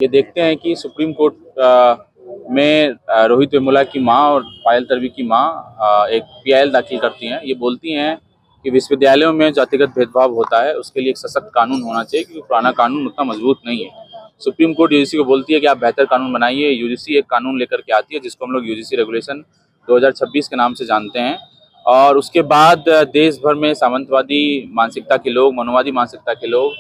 ये देखते हैं कि सुप्रीम कोर्ट में रोहित वेमुला की मां और पायल तडवी की मां एक पीआईएल दाखिल करती हैं। ये बोलती हैं कि विश्वविद्यालयों में जातिगत भेदभाव होता है, उसके लिए एक सशक्त कानून होना चाहिए क्योंकि पुराना कानून उतना मजबूत नहीं है। सुप्रीम कोर्ट यूजीसी को बोलती है कि आप बेहतर कानून बनाइए। यूजीसी एक कानून लेकर के आती है जिसको हम लोग यूजीसी रेगुलेशन 2026 के नाम से जानते हैं। और उसके बाद देश भर में सामंतवादी मानसिकता के लोग, मनुवादी मानसिकता के लोग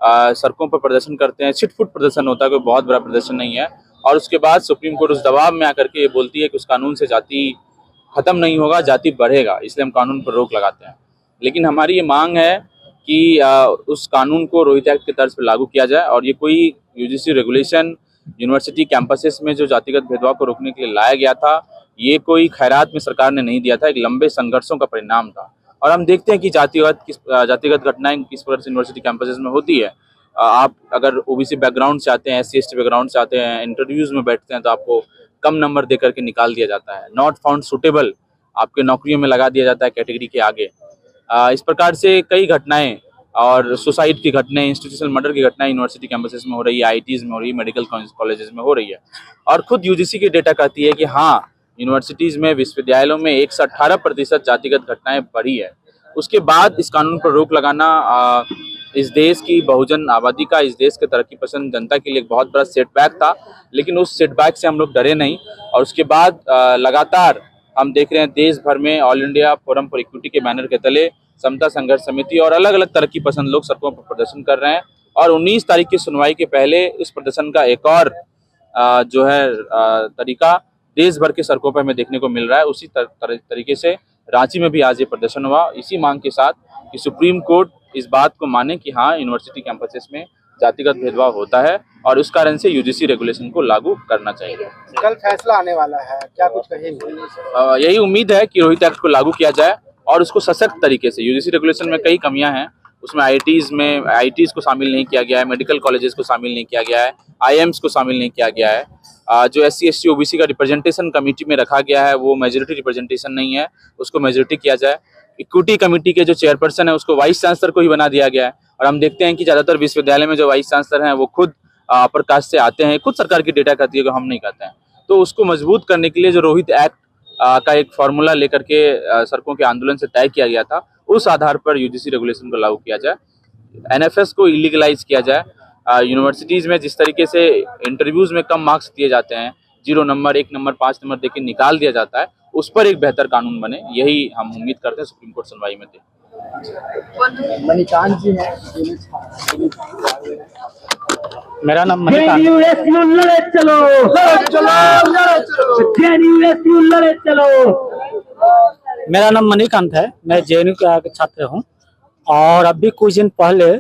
सड़कों पर प्रदर्शन करते हैं। छिटपुट प्रदर्शन होता है, कोई बहुत बड़ा प्रदर्शन नहीं है। और उसके बाद सुप्रीम कोर्ट उस दबाव में आकर के ये बोलती है कि उस कानून से जाति खत्म नहीं होगा, जाति बढ़ेगा, इसलिए हम कानून पर रोक लगाते हैं। लेकिन हमारी ये मांग है कि उस कानून को रोहित एक्ट के तर्ज पर लागू किया जाए। और ये कोई यूजीसी रेगुलेशन यूनिवर्सिटी कैंपसेस में जो जातिगत भेदभाव को रोकने के लिए लाया गया था, ये कोई खैरात में सरकार ने नहीं दिया था, एक लंबे संघर्षों का परिणाम था। और हम देखते हैं कि जातिगत घटनाएं किस प्रकार से यूनिवर्सिटी कैंपसेस में होती है। आप अगर ओबीसी बैकग्राउंड से आते हैं, एससी एसटी बैकग्राउंड से आते हैं, इंटरव्यूज में बैठते हैं तो आपको कम नंबर दे करके निकाल दिया जाता है। नॉट फाउंड सुटेबल आपके नौकरियों में लगा दिया जाता है कैटेगरी के आगे। इस प्रकार से कई घटनाएं और सुसाइड की घटनाएं, इंस्टीट्यूशनल मर्डर की घटनाएं यूनिवर्सिटी कैंपसेस में हो रही है, आईटीज में हो रही है, मेडिकल कॉलेजेस में हो रही है। और खुद यूजीसी की डेटा कहती है कि हाँ, यूनिवर्सिटीज में, विश्वविद्यालयों में 1 से 18% जातिगत घटनाएं बढ़ी है। उसके बाद इस कानून पर रोक लगाना इस देश की बहुजन आबादी का, इस देश के तरक्की पसंद जनता के लिए एक बहुत बड़ा सेटबैक था। लेकिन उस सेटबैक से हम लोग डरे नहीं। और उसके बाद लगातार हम देख रहे हैं देश भर में all India forum for equity के बैनर के तले समता संघर्ष समिति और अलग अलग तरक्की पसंद लोग सड़कों पर प्रदर्शन कर रहे हैं। और 19 तारीख की सुनवाई के पहले इस प्रदर्शन का एक और जो है तरीका देश भर के सड़कों पर हमें देखने को मिल रहा है। उसी तरीके से रांची में भी आज ये प्रदर्शन हुआ, इसी मांग के साथ कि सुप्रीम कोर्ट इस बात को माने कि हाँ, यूनिवर्सिटी कैंपसेस में जातिगत भेदभाव होता है और उस कारण से यूजीसी रेगुलेशन को लागू करना चाहिए। कल फैसला आने वाला है, क्या कुछ कहेंगे? यही उम्मीद है कि रोहित एक्ट को लागू किया जाए और उसको सशक्त तरीके से। यूजीसी रेगुलेशन में कई कमियां हैं, उसमें आईटीज को शामिल नहीं किया गया है, मेडिकल कॉलेजेस को शामिल नहीं किया गया है, आईएम्स को शामिल नहीं किया गया है। जो एससी एसटी ओबीसी का रिप्रेजेंटेशन कमेटी में रखा गया है वो मेजोरिटी रिप्रेजेंटेशन नहीं है, उसको मेजोरिटी किया जाए। इक्विटी कमेटी के जो चेयरपर्सन है उसको वाइस चांसलर को ही बना दिया गया है। और हम देखते हैं कि ज्यादातर विश्वविद्यालय में जो वाइस चांसलर हैं वो खुद अपर कास्ट से आते हैं, खुद सरकार की डेटा कहती है कि हम नहीं कहते हैं। तो उसको मजबूत करने के लिए जो रोहित एक्ट का एक फॉर्मूला लेकर के सड़कों के आंदोलन से तय किया गया था, उस आधार पर यूजीसी रेगुलेशन को लागू किया जाए, एनएफएस को इलीगलाइज किया जाए। यूनिवर्सिटीज में जिस तरीके से इंटरव्यूज में कम मार्क्स दिए जाते हैं, 0 नंबर, 1 नंबर, 5 नंबर देके निकाल दिया जाता है, उस पर एक बेहतर कानून बने, यही हम उम्मीद करते हैं सुप्रीम कोर्ट सुनवाई में दे। मणिकांत जी हैं। मेरा नाम मणिकांत। मेरा नाम मणिकांत है। मैं जेएनयू का छात्र हूँ और अभी कुछ दिन पहले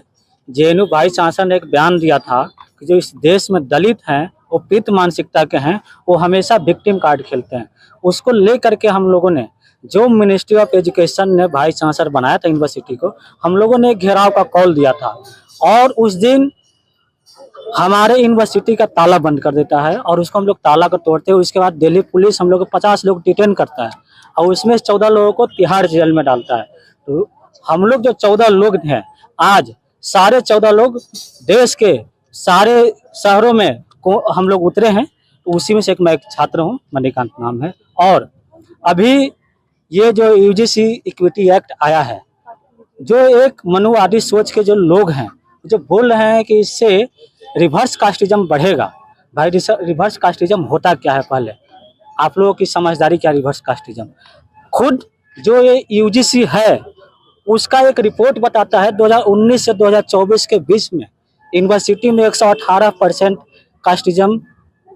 जेएनयू वाइस चांसलर ने एक बयान दिया था कि जो इस देश में दलित हैं, वो पीड़ित मानसिकता के हैं, वो हमेशा विक्टिम कार्ड खेलते हैं। उसको लेकर के हम लोगों ने, जो मिनिस्ट्री ऑफ एजुकेशन ने वाइस चांसलर बनाया था यूनिवर्सिटी को, हम लोगों ने घेराव का कॉल दिया था। और उस दिन हमारे यूनिवर्सिटी का ताला बंद कर देता है और उसको हम लोग ताला को तोड़ते हैं। उसके बाद दिल्ली पुलिस हम लोग को 50 लोग डिटेन करता है और उसमें 14 लोगों को तिहाड़ जेल में डालता है। तो हम लोग जो 14 लोग हैं, आज सारे 14 लोग देश के सारे शहरों में हम लोग उतरे हैं। तो उसी में से मैं एक छात्र हूँ, मणिकांत नाम है। और अभी ये जो यूजीसी इक्विटी एक्ट आया है, जो एक मनुवादी सोच के जो लोग हैं जो बोल रहे हैं कि इससे रिवर्स कास्टिज्म बढ़ेगा। भाई, रिवर्स कास्टिज्म होता क्या है? पहले आप लोगों की समझदारी क्या? रिवर्स कास्टिज्म खुद जो ये यूजीसी है उसका एक रिपोर्ट बताता है 2019 से 2024 के बीच में यूनिवर्सिटी में 118% कास्टिज्म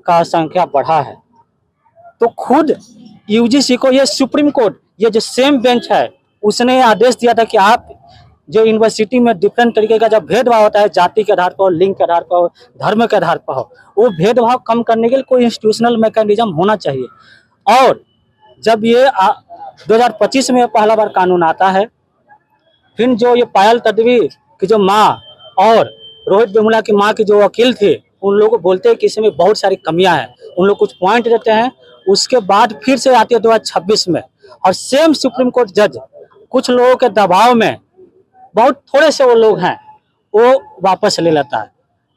का संख्या बढ़ा है। तो खुद यूजीसी को ये सुप्रीम कोर्ट, ये जो सेम बेंच है, उसने आदेश दिया था कि आप जो यूनिवर्सिटी में डिफरेंट तरीके का जब भेदभाव होता है, जाति के आधार पर, लिंग के आधार पर, धर्म के आधार पर हो, वो भेदभाव कम करने के लिए कोई इंस्टीट्यूशनल मैकेनिज्म होना चाहिए। और जब ये 2025 में पहला बार कानून आता है, फिर जो ये पायल तडवी की जो माँ और रोहित वेमुला की माँ की जो वकील थे, उन लोगों को बोलते हैं कि इसमें बहुत सारी कमियां हैं, उन लोग कुछ पॉइंट देते हैं। उसके बाद फिर से आती है 2026 में और सेम सुप्रीम कोर्ट जज कुछ लोगों के दबाव में, बहुत थोड़े से वो लोग हैं, वो वापस ले लेता है।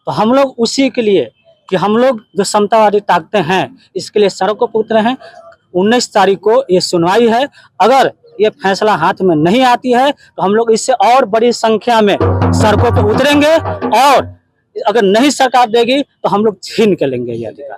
तो हम लोग उसी के लिए कि हम लोग जो समतावादी ताकतें हैं इसके लिए सड़कों पर उतरे हैं। 19 तारीख को ये सुनवाई है। अगर ये फैसला हाथ में नहीं आती है तो हम लोग इससे और बड़ी संख्या में सड़कों पर उतरेंगे और अगर नहीं सरकार देगी तो हम लोग छीन के लेंगे ये अधिकार।